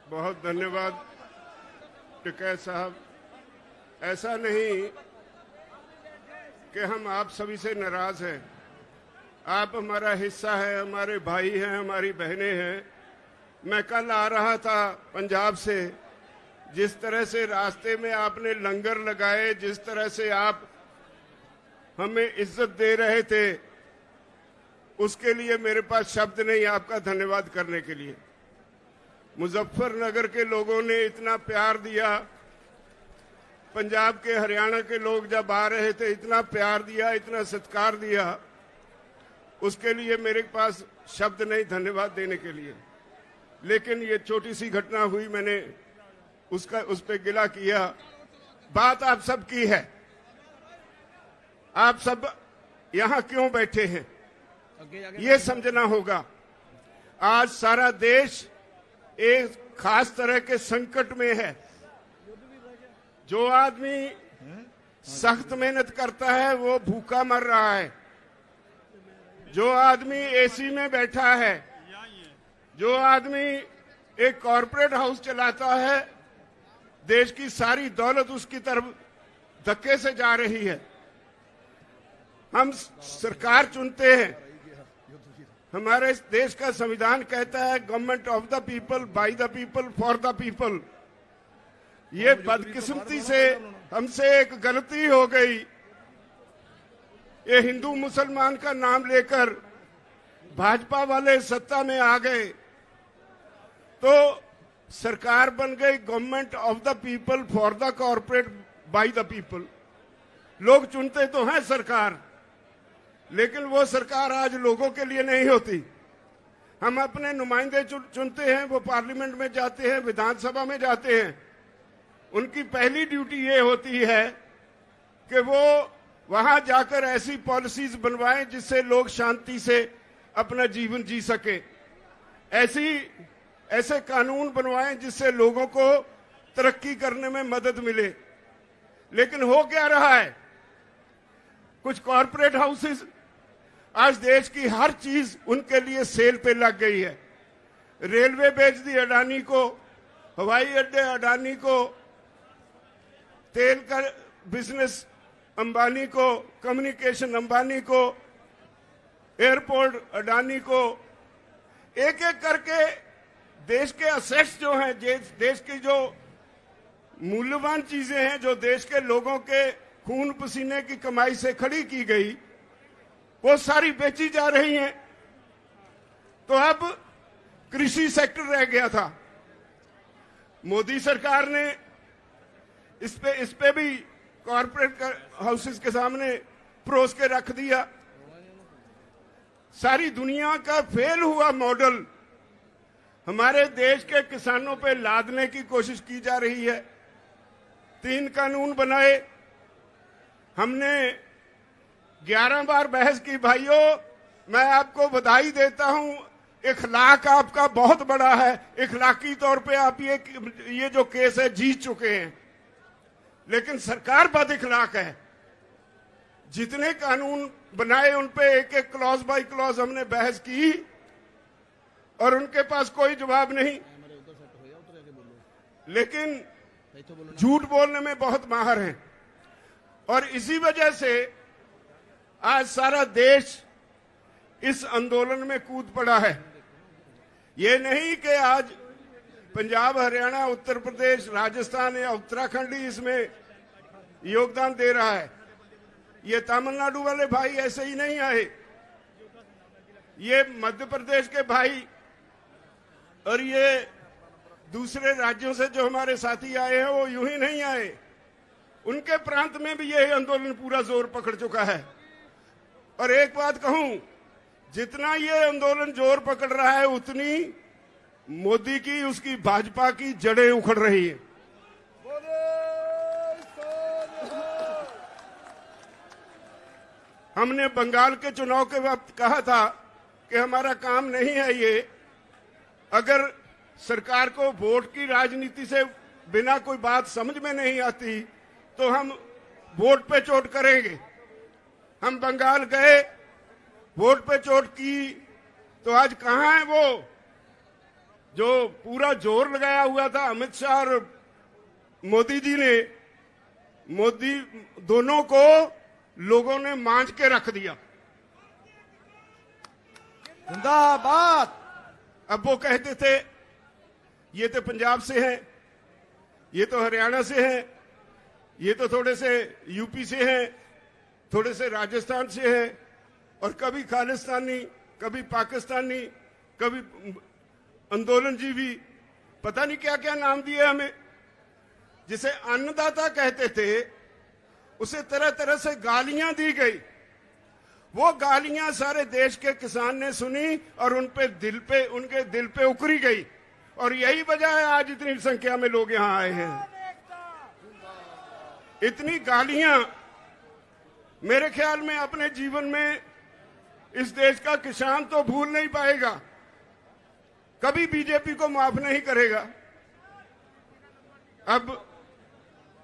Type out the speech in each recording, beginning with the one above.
बहुत धन्यवाद टिकैत साहब। ऐसा नहीं कि हम आप सभी से नाराज हैं। आप हमारा हिस्सा है, हमारे भाई हैं, हमारी बहनें हैं। मैं कल आ रहा था पंजाब से, जिस तरह से रास्ते में आपने लंगर लगाए, जिस तरह से आप हमें इज्जत दे रहे थे, उसके लिए मेरे पास शब्द नहीं आपका धन्यवाद करने के लिए। मुजफ्फरनगर के लोगों ने इतना प्यार दिया, पंजाब के हरियाणा के लोग जब आ रहे थे इतना प्यार दिया, इतना सत्कार दिया, उसके लिए मेरे पास शब्द नहीं धन्यवाद देने के लिए। लेकिन ये छोटी सी घटना हुई, मैंने उस पे गिला किया। बात आप सब की है। आप सब यहां क्यों बैठे हैं ये समझना होगा। आज सारा देश एक खास तरह के संकट में है। जो आदमी सख्त मेहनत करता है वो भूखा मर रहा है। जो आदमी एसी में बैठा है, जो आदमी एक कॉरपोरेट हाउस चलाता है, देश की सारी दौलत उसकी तरफ धक्के से जा रही है। हम सरकार चुनते हैं। हमारे देश का संविधान कहता है government of the people, by the people, for the people. ये बदकिस्मती से हमसे एक गलती हो गई। ये हिंदू मुसलमान का नाम लेकर भाजपा वाले सत्ता में आ गए तो सरकार बन गई government of the people, for the corporate, by the people. लोग चुनते तो हैं सरकार, लेकिन वो सरकार आज लोगों के लिए नहीं होती। हम अपने नुमाइंदे चुनते हैं, वो पार्लियामेंट में जाते हैं, विधानसभा में जाते हैं। उनकी पहली ड्यूटी ये होती है कि वो वहां जाकर ऐसी पॉलिसीज बनवाएं जिससे लोग शांति से अपना जीवन जी सके। ऐसे कानून बनवाएं जिससे लोगों को तरक्की करने में मदद मिले। लेकिन हो क्या रहा है, कुछ कॉरपोरेट हाउसेस, आज देश की हर चीज उनके लिए सेल पे लग गई है। रेलवे बेच दी अडानी को, हवाई अड्डे अडानी को, तेल का बिजनेस अंबानी को, कम्युनिकेशन अंबानी को, एयरपोर्ट अडानी को। एक एक करके देश के असेट्स जो हैं, देश की जो मूल्यवान चीजें हैं, जो देश के लोगों के खून पसीने की कमाई से खड़ी की गई, वो सारी बेची जा रही हैं। तो अब कृषि सेक्टर रह गया था। मोदी सरकार ने इस पे भी कॉरपोरेट हाउसेस के सामने परोस के रख दिया। सारी दुनिया का फेल हुआ मॉडल हमारे देश के किसानों पे लादने की कोशिश की जा रही है। 3 कानून बनाए, हमने 11 बार बहस की। भाइयों, मैं आपको बधाई देता हूं, इखलाक आपका बहुत बड़ा है। इखलाकी तौर पे आप ये जो केस है जीत चुके हैं, लेकिन सरकार बद इखलाक है। जितने कानून बनाए उन पे एक एक क्लॉज बाय क्लॉज हमने बहस की और उनके पास कोई जवाब नहीं। लेकिन झूठ बोलने में बहुत माहिर हैं और इसी वजह से आज सारा देश इस आंदोलन में कूद पड़ा है। ये नहीं कि आज पंजाब, हरियाणा, उत्तर प्रदेश, राजस्थान या उत्तराखंड ही इसमें योगदान दे रहा है। ये तमिलनाडु वाले भाई ऐसे ही नहीं आए, ये मध्य प्रदेश के भाई और ये दूसरे राज्यों से जो हमारे साथी आए हैं वो यूं ही नहीं आए। उनके प्रांत में भी यही आंदोलन पूरा जोर पकड़ चुका है। और एक बात कहूं, जितना ये आंदोलन जोर पकड़ रहा है उतनी मोदी की, उसकी भाजपा की जड़ें उखड़ रही है। हमने बंगाल के चुनाव के वक्त कहा था कि हमारा काम नहीं है ये। अगर सरकार को वोट की राजनीति से बिना कोई बात समझ में नहीं आती तो हम वोट पे चोट करेंगे। हम बंगाल गए, वोट पे चोट की, तो आज कहां है वो जो पूरा जोर लगाया हुआ था अमित शाह और मोदी जी ने, मोदी दोनों को लोगों ने मांझ के रख दिया। जिंदाबाद। अब वो कहते थे ये तो पंजाब से हैं, ये तो हरियाणा से हैं, ये तो थोड़े से यूपी से हैं, थोड़े से राजस्थान से हैं, और कभी खालिस्तानी, कभी पाकिस्तानी, कभी आंदोलनजीवी, पता नहीं क्या क्या नाम दिए हमें। जिसे अन्नदाता कहते थे उसे तरह तरह से गालियां दी गई। वो गालियां सारे देश के किसान ने सुनी और उनके दिल पे उकरी गई, और यही वजह है आज इतनी संख्या में लोग यहां आए हैं। इतनी गालियां मेरे ख्याल में अपने जीवन में इस देश का किसान तो भूल नहीं पाएगा, कभी बीजेपी को माफ नहीं करेगा। अब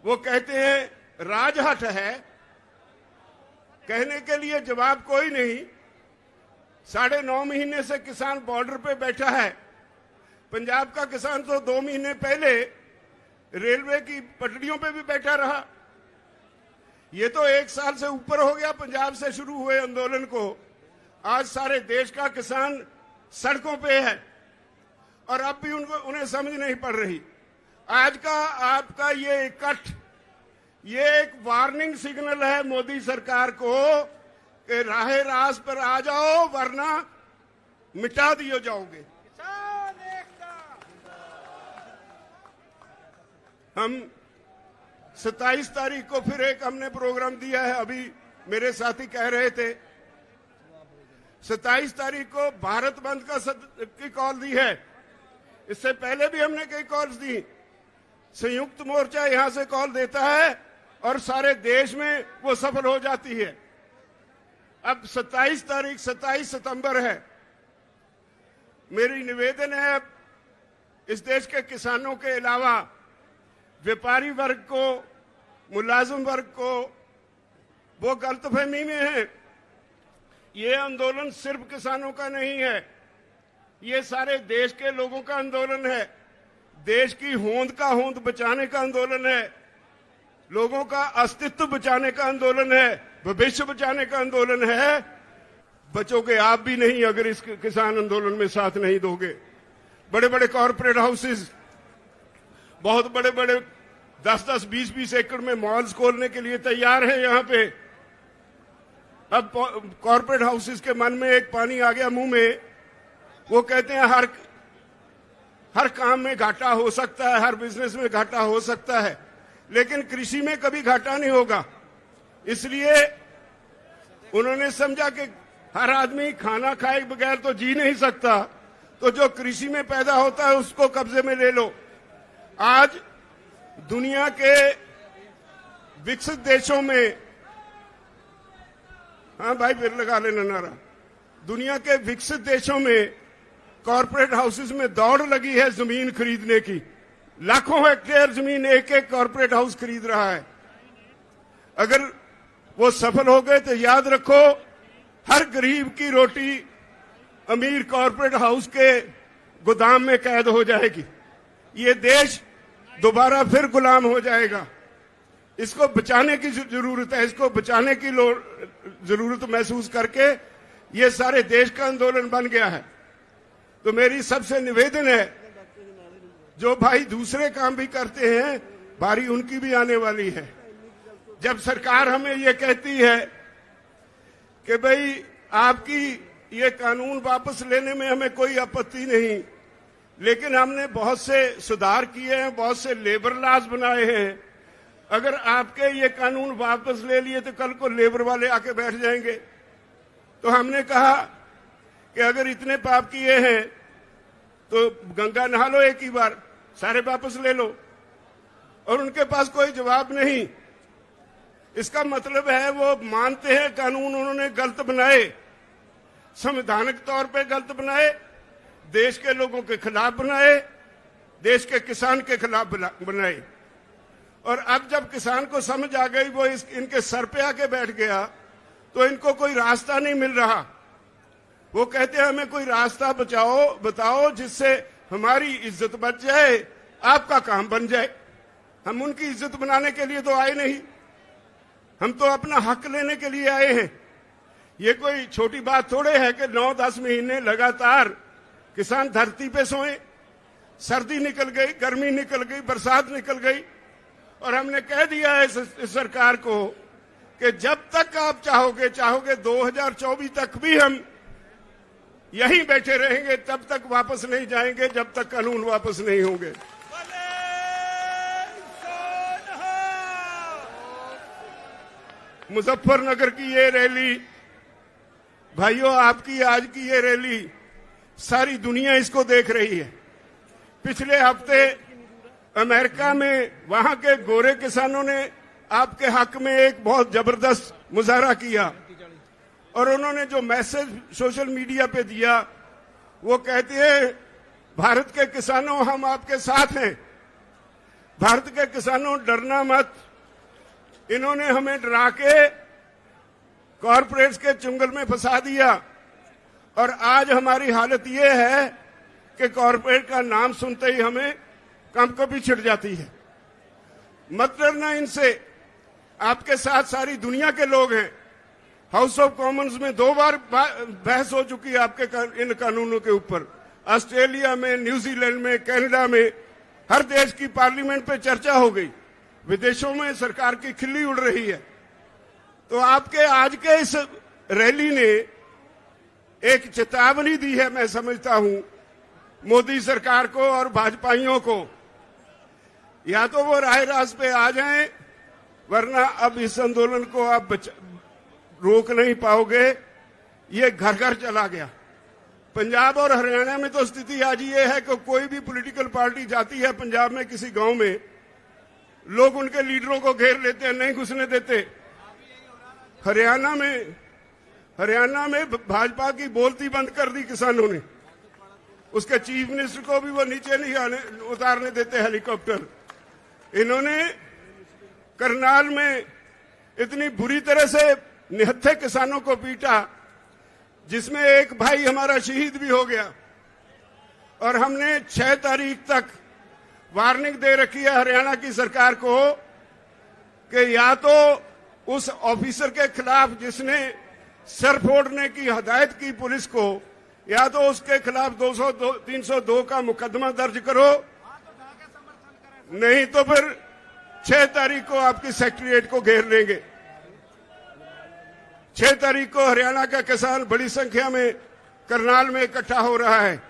वो कहते हैं राजहट है, कहने के लिए जवाब कोई नहीं। 9.5 महीने से किसान बॉर्डर पे बैठा है। पंजाब का किसान तो 2 महीने पहले रेलवे की पटरियों पे भी बैठा रहा। ये तो 1 साल से ऊपर हो गया पंजाब से शुरू हुए आंदोलन को। आज सारे देश का किसान सड़कों पे है, और अब भी उन्हें समझ नहीं पड़ रही। आज का आपका ये इकट्ठ, ये एक वार्निंग सिग्नल है मोदी सरकार को कि राहे रास पर आ जाओ वरना मिटा दिए जाओगे। हम 27 तारीख को फिर एक हमने प्रोग्राम दिया है। अभी मेरे साथी कह रहे थे 27 तारीख को भारत बंद की कॉल दी है। इससे पहले भी हमने कई कॉल्स दी। संयुक्त मोर्चा यहां से कॉल देता है और सारे देश में वो सफल हो जाती है। अब 27 सितंबर है। मेरी निवेदन है इस देश के किसानों के अलावा व्यापारी वर्ग को, मुलाजिम वर्ग को, वो गलतफहमी में है। ये आंदोलन सिर्फ किसानों का नहीं है, ये सारे देश के लोगों का आंदोलन है। देश की होंद का होंद बचाने का आंदोलन है, लोगों का अस्तित्व बचाने का आंदोलन है, भविष्य बचाने का आंदोलन है। बचोगे आप भी नहीं अगर इस किसान आंदोलन में साथ नहीं दोगे। बड़े बड़े कॉरपोरेट हाउसेस, बहुत बड़े बड़े 10-10, 20-20 एकड़ में मॉल्स खोलने के लिए तैयार हैं यहां पे। अब कॉरपोरेट हाउसेस के मन में एक पानी आ गया मुंह में। वो कहते हैं हर काम में घाटा हो सकता है, हर बिजनेस में घाटा हो सकता है, लेकिन कृषि में कभी घाटा नहीं होगा। इसलिए उन्होंने समझा कि हर आदमी खाना खाए बगैर तो जी नहीं सकता, तो जो कृषि में पैदा होता है उसको कब्जे में ले लो। आज दुनिया के विकसित देशों में, हाँ भाई फिर लगा लेना नारा, दुनिया के विकसित देशों में कॉरपोरेट हाउसेस में दौड़ लगी है जमीन खरीदने की। लाखों हेक्टेयर जमीन एक एक कॉरपोरेट हाउस खरीद रहा है। अगर वो सफल हो गए तो याद रखो हर गरीब की रोटी अमीर कॉरपोरेट हाउस के गोदाम में कैद हो जाएगी। ये देश दोबारा फिर गुलाम हो जाएगा। इसको बचाने की जरूरत है, इसको बचाने की जरूरत महसूस करके ये सारे देश का आंदोलन बन गया है। तो मेरी सबसे निवेदन है, जो भाई दूसरे काम भी करते हैं बारी उनकी भी आने वाली है। जब सरकार हमें ये कहती है कि भाई आपकी ये कानून वापस लेने में हमें कोई आपत्ति नहीं, लेकिन हमने बहुत से सुधार किए हैं, बहुत से लेबर लॉज बनाए हैं। अगर आपके ये कानून वापस ले लिए तो कल को लेबर वाले आके बैठ जाएंगे। तो हमने कहा कि अगर इतने पाप किए हैं तो गंगा नहा लो एक ही बार, सारे वापस ले लो। और उनके पास कोई जवाब नहीं। इसका मतलब है वो मानते हैं कानून उन्होंने गलत बनाए, संवैधानिक तौर पे गलत बनाए, देश के लोगों के खिलाफ बनाए, देश के किसान के खिलाफ बनाए। और अब जब किसान को समझ आ गई, वो इनके सर पे आके बैठ गया, तो इनको कोई रास्ता नहीं मिल रहा। वो कहते हैं हमें कोई रास्ता बताओ जिससे हमारी इज्जत बच जाए, आपका काम बन जाए। हम उनकी इज्जत बनाने के लिए तो आए नहीं, हम तो अपना हक लेने के लिए आए हैं। ये कोई छोटी बात थोड़े है कि 9-10 महीने लगातार किसान धरती पे सोए। सर्दी निकल गई, गर्मी निकल गई, बरसात निकल गई, और हमने कह दिया है इस सरकार को कि जब तक आप चाहोगे 2024 तक भी हम यहीं बैठे रहेंगे, तब तक वापस नहीं जाएंगे, जब तक कानून वापस नहीं होंगे। मुजफ्फरनगर की ये रैली, भाइयों, आपकी आज की ये रैली सारी दुनिया इसको देख रही है। पिछले हफ्ते अमेरिका में वहां के गोरे किसानों ने आपके हक में एक बहुत जबरदस्त मुजाहरा किया, और उन्होंने जो मैसेज सोशल मीडिया पे दिया, वो कहते हैं, भारत के किसानों, हम आपके साथ हैं, भारत के किसानों डरना मत। इन्होंने हमें डरा के कॉरपोरेट्स के चुंगल में फंसा दिया, और आज हमारी हालत ये है कि कॉरपोरेट का नाम सुनते ही हमें कंपकपी छिड़ जाती है। मत डरना इनसे, आपके साथ सारी दुनिया के लोग हैं। हाउस ऑफ कॉमन्स में 2 बार बहस हो चुकी है आपके इन कानूनों के ऊपर। ऑस्ट्रेलिया में, न्यूजीलैंड में, कनाडा में, हर देश की पार्लियामेंट पे चर्चा हो गई। विदेशों में सरकार की खिल्ली उड़ रही है। तो आपके आज के इस रैली ने एक चेतावनी दी है, मैं समझता हूं, मोदी सरकार को और भाजपाइयों को। या तो वो राह रास्त पे आ जाएं, वरना अब इस आंदोलन को आप रोक नहीं पाओगे। ये घर घर चला गया। पंजाब और हरियाणा में तो स्थिति आज ये है कि कोई भी पॉलिटिकल पार्टी जाती है पंजाब में किसी गांव में, लोग उनके लीडरों को घेर लेते हैं, नहीं घुसने देते। हरियाणा में भाजपा की बोलती बंद कर दी किसानों ने। उसके चीफ मिनिस्टर को भी वो नीचे नहीं उतारने देते हेलीकॉप्टर। इन्होंने करनाल में इतनी बुरी तरह से निहत्थे किसानों को पीटा, जिसमें एक भाई हमारा शहीद भी हो गया। और हमने 6 तारीख तक वार्निंग दे रखी है हरियाणा की सरकार को कि या तो उस ऑफिसर के खिलाफ जिसने सर फोड़ने की हदायत की पुलिस को, या तो उसके खिलाफ 302 का मुकदमा दर्ज करो, नहीं तो फिर 6 तारीख को आपकी सेक्रेटेरिएट को घेर लेंगे। 6 तारीख को हरियाणा का किसान बड़ी संख्या में करनाल में इकट्ठा हो रहा है।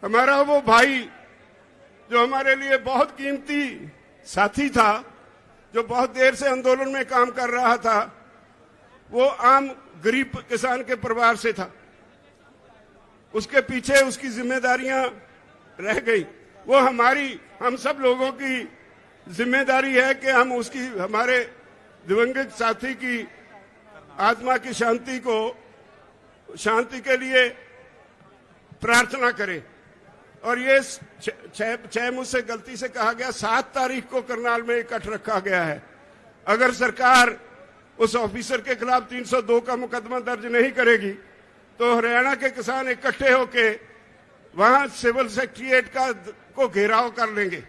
हमारा वो भाई जो हमारे लिए बहुत कीमती साथी था, जो बहुत देर से आंदोलन में काम कर रहा था, वो आम गरीब किसान के परिवार से था। उसके पीछे उसकी जिम्मेदारियां रह गई। वो हम सब लोगों की जिम्मेदारी है कि हम उसकी, हमारे दिवंगत साथी की आत्मा की शांति के लिए प्रार्थना करें। और ये 6 मुझसे गलती से कहा गया, 7 तारीख को करनाल में इकट्ठ रखा गया है। अगर सरकार उस ऑफिसर के खिलाफ 302 का मुकदमा दर्ज नहीं करेगी तो हरियाणा के किसान इकट्ठे होके वहां सिविल सेक्रेटेरिएट को घेराव कर लेंगे,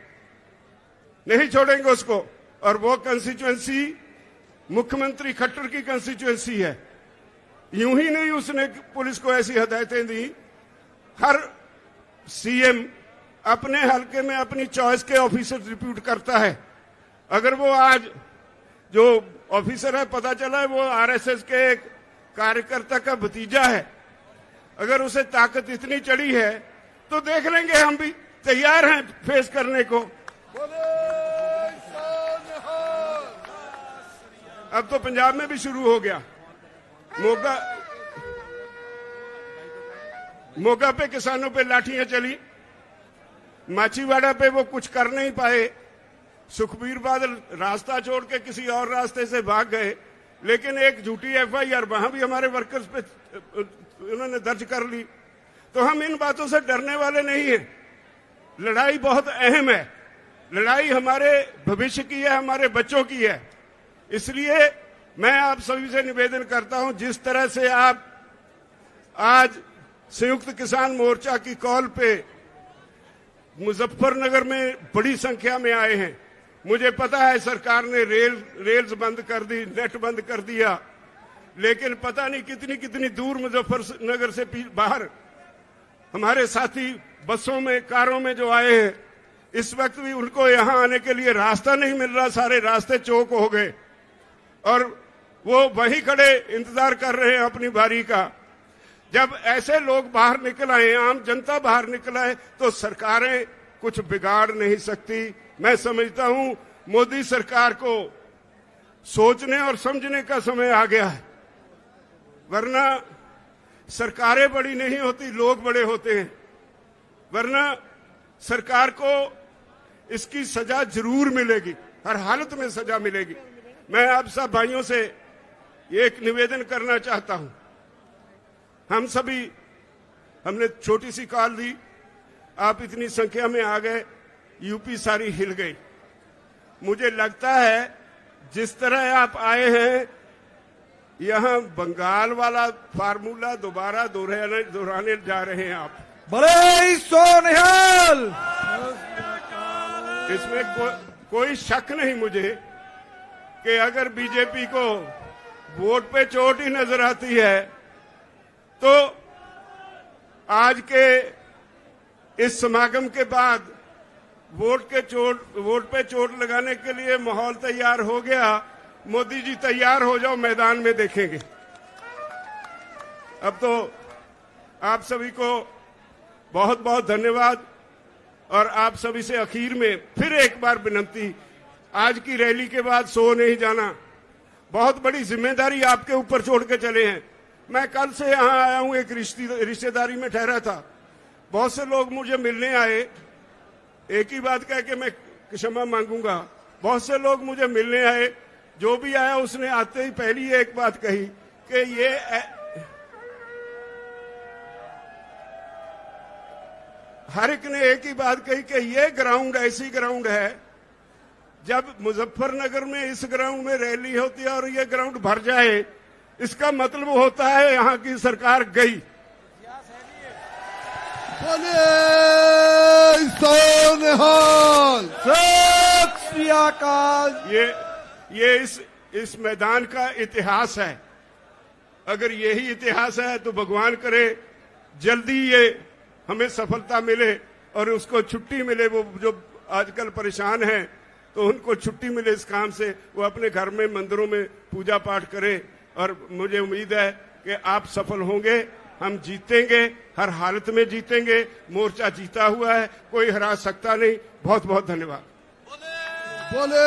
नहीं छोड़ेंगे उसको। और वो कंस्टिट्यूएंसी मुख्यमंत्री खट्टर की कंस्टिट्यूएंसी है। यूं ही नहीं उसने पुलिस को ऐसी हदायतें दी। हर सीएम अपने हलके में अपनी चॉइस के ऑफिसर रिप्यूट करता है। अगर वो आज जो ऑफिसर है, पता चला है वो आरएसएस के एक कार्यकर्ता का भतीजा है, अगर उसे ताकत इतनी चढ़ी है तो देख लेंगे, हम भी तैयार हैं फेस करने को। अब तो पंजाब में भी शुरू हो गया। मोगा पे किसानों पे लाठियां चली, माछीवाड़ा पे वो कुछ कर नहीं पाए। सुखबीर बादल रास्ता छोड़ के किसी और रास्ते से भाग गए, लेकिन एक झूठी एफआईआर वहां भी हमारे वर्कर्स पे उन्होंने दर्ज कर ली। तो हम इन बातों से डरने वाले नहीं हैं। लड़ाई बहुत अहम है, लड़ाई हमारे भविष्य की है, हमारे बच्चों की है। इसलिए मैं आप सभी से निवेदन करता हूं, जिस तरह से आप आज संयुक्त किसान मोर्चा की कॉल पे मुजफ्फरनगर में बड़ी संख्या में आए हैं। मुझे पता है सरकार ने रेल्स बंद कर दी, नेट बंद कर दिया, लेकिन पता नहीं कितनी कितनी दूर मुजफ्फरनगर से बाहर हमारे साथी बसों में, कारों में जो आए हैं, इस वक्त भी उनको यहां आने के लिए रास्ता नहीं मिल रहा। सारे रास्ते चौक हो गए और वो वहीं खड़े इंतजार कर रहे हैं अपनी बारी का। जब ऐसे लोग बाहर निकल आए, आम जनता बाहर निकल आए, तो सरकारें कुछ बिगाड़ नहीं सकती। मैं समझता हूं मोदी सरकार को सोचने और समझने का समय आ गया है, वरना सरकारें बड़ी नहीं होती, लोग बड़े होते हैं। वरना सरकार को इसकी सजा जरूर मिलेगी, हर हालत में सजा मिलेगी। मैं आप सब भाइयों से एक निवेदन करना चाहता हूं। हम सभी, हमने छोटी सी कॉल दी, आप इतनी संख्या में आ गए, यूपी सारी हिल गई। मुझे लगता है जिस तरह आप आए हैं, यहां बंगाल वाला फार्मूला दोबारा दोहराने जा रहे हैं आप। भले सोनिहाल। इसमें कोई शक नहीं मुझे कि अगर बीजेपी को वोट पे चोट ही नजर आती है, तो आज के इस समागम के बाद वोट पे चोट लगाने के लिए माहौल तैयार हो गया। मोदी जी तैयार हो जाओ, मैदान में देखेंगे। अब तो आप सभी को बहुत बहुत धन्यवाद, और आप सभी से आखिर में फिर एक बार विनती, आज की रैली के बाद सो नहीं जाना। बहुत बड़ी जिम्मेदारी आपके ऊपर छोड़ के चले हैं। मैं कल से यहां आया हूं, एक रिश्तेदारी में ठहरा था। बहुत से लोग मुझे मिलने आए, एक ही बात कह के मैं क्षमा मांगूंगा। बहुत से लोग मुझे मिलने आए, जो भी आया उसने आते ही पहली एक बात कही कि ये हर एक ने एक ही बात कही कि ये ग्राउंड ऐसी ग्राउंड है, जब मुजफ्फरनगर में इस ग्राउंड में रैली होती है और ये ग्राउंड भर जाए, इसका मतलब होता है यहां की सरकार गई। बोले सोनिहाल। सत श्री अकाल। ये इस मैदान का इतिहास है। अगर यही इतिहास है तो भगवान करे जल्दी ये हमें सफलता मिले और उसको छुट्टी मिले। वो जो आजकल परेशान हैं तो उनको छुट्टी मिले इस काम से, वो अपने घर में मंदिरों में पूजा पाठ करें। और मुझे उम्मीद है कि आप सफल होंगे, हम जीतेंगे, हर हालत में जीतेंगे। मोर्चा जीता हुआ है, कोई हरा सकता नहीं। बहुत बहुत धन्यवाद। बोले